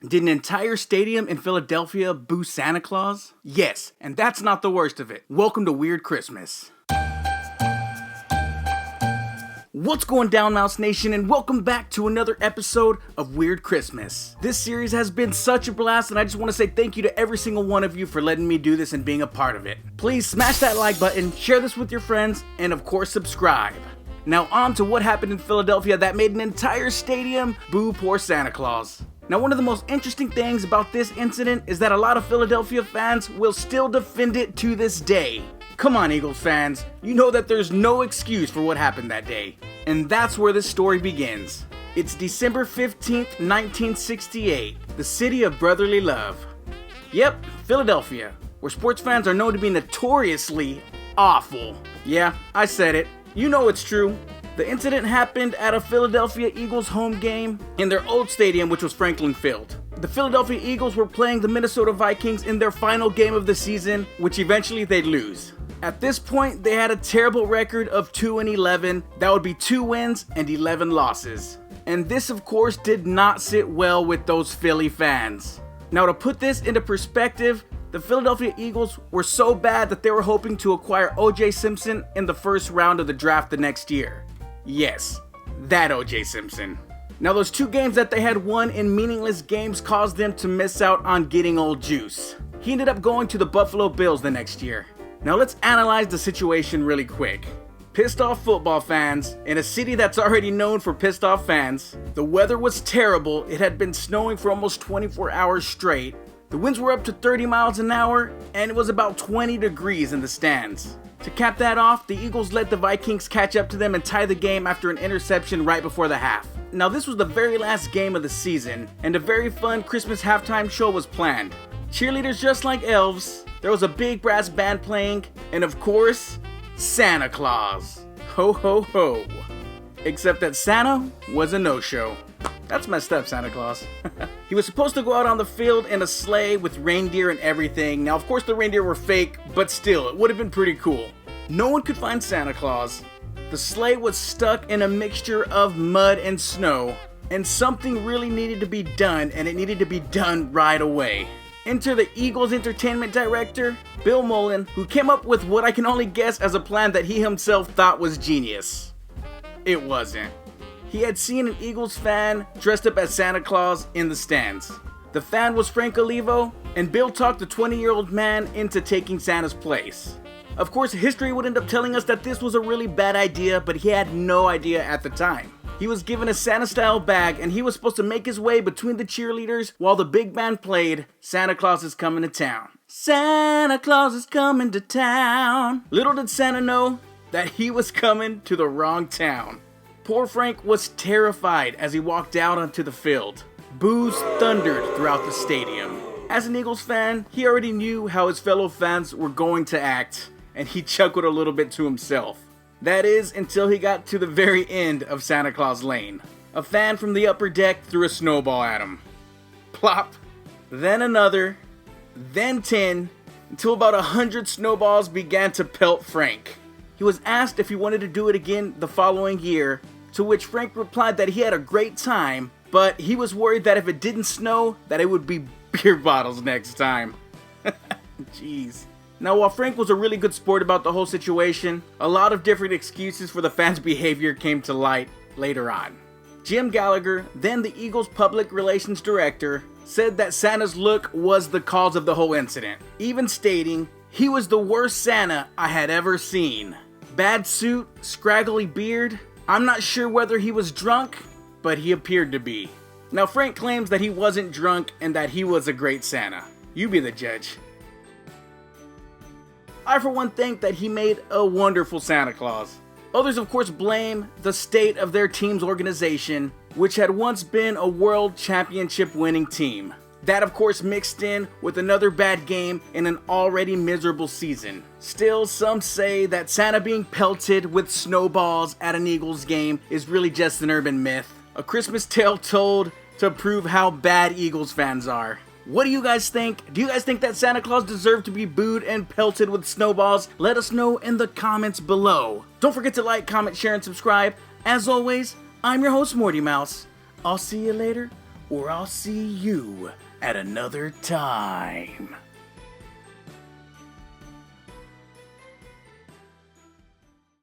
Did an entire stadium in Philadelphia boo Santa Claus? Yes, and that's not the worst of it. Welcome to Weird Christmas. What's going down, Mouse Nation, and welcome back to another episode of Weird Christmas. This series has been such a blast, and I just want to say thank you to every single one of you for letting me do this and being a part of it. Please smash that like button, share this with your friends, and of course subscribe. Now on to what happened in Philadelphia that made an entire stadium boo poor Santa Claus. Now, one of the most interesting things about this incident is that a lot of Philadelphia fans will still defend it to this day. Come on, Eagles fans, you know that there's no excuse for what happened that day. And that's where this story begins. It's December 15th, 1968, the city of brotherly love. Yep, Philadelphia, where sports fans are known to be notoriously awful. Yeah, I said it. You know it's true. The incident happened at a Philadelphia Eagles home game in their old stadium, which was Franklin Field. The Philadelphia Eagles were playing the Minnesota Vikings in their final game of the season, which eventually they'd lose. At this point, they had a terrible record of 2-11. That would be 2 wins and 11 losses. And this, of course, did not sit well with those Philly fans. Now, to put this into perspective, the Philadelphia Eagles were so bad that they were hoping to acquire O.J. Simpson in the first round of the draft the next year. Yes, that O.J. Simpson. Now, those 2 games that they had won in meaningless games caused them to miss out on getting old Juice. He ended up going to the Buffalo Bills the next year. Now let's analyze the situation really quick. Pissed off football fans in a city that's already known for pissed off fans. The weather was terrible. It had been snowing for almost 24 hours straight. The winds were up to 30 miles an hour, and it was about 20 degrees in the stands. To cap that off, the Eagles let the Vikings catch up to them and tie the game after an interception right before the half. Now this was the very last game of the season, and a very fun Christmas halftime show was planned. Cheerleaders just like elves, there was a big brass band playing, and of course, Santa Claus. Ho ho ho. Except that Santa was a no-show. That's messed up, Santa Claus. He was supposed to go out on the field in a sleigh with reindeer and everything. Now, of course, the reindeer were fake, but still, it would have been pretty cool. No one could find Santa Claus. The sleigh was stuck in a mixture of mud and snow, and something really needed to be done, and it needed to be done right away. Enter the Eagles entertainment director, Bill Mullen, who came up with what I can only guess as a plan that he himself thought was genius. It wasn't. He had seen an Eagles fan dressed up as Santa Claus in the stands. The fan was Frank Olivo, and Bill talked the 20-year-old man into taking Santa's place. Of course, history would end up telling us that this was a really bad idea, but he had no idea at the time. He was given a Santa-style bag, and he was supposed to make his way between the cheerleaders while the big band played Santa Claus is Coming to Town. Santa Claus is coming to town. Little did Santa know that he was coming to the wrong town. Poor Frank was terrified as he walked out onto the field. Boos thundered throughout the stadium. As an Eagles fan, he already knew how his fellow fans were going to act, and he chuckled a little bit to himself. That is, until he got to the very end of Santa Claus Lane. A fan from the upper deck threw a snowball at him. Plop, then another, then 10, until about 100 snowballs began to pelt Frank. He was asked if he wanted to do it again the following year, to which Frank replied that he had a great time, but he was worried that if it didn't snow, that it would be beer bottles next time. Jeez. Now, while Frank was a really good sport about the whole situation, a lot of different excuses for the fans' behavior came to light later on. Jim Gallagher, then the Eagles' public relations director, said that Santa's look was the cause of the whole incident, even stating, "He was the worst Santa I had ever seen. Bad suit, scraggly beard. I'm not sure whether he was drunk, but he appeared to be." Now, Frank claims that he wasn't drunk and that he was a great Santa. You be the judge. I, for one, think that he made a wonderful Santa Claus. Others, of course, blame the state of their team's organization, which had once been a world championship winning team. That, of course, mixed in with another bad game in an already miserable season. Still, some say that Santa being pelted with snowballs at an Eagles game is really just an urban myth. A Christmas tale told to prove how bad Eagles fans are. What do you guys think? Do you guys think that Santa Claus deserved to be booed and pelted with snowballs? Let us know in the comments below. Don't forget to like, comment, share, and subscribe. As always, I'm your host, Morty Mouse. I'll see you later or I'll see you at another time.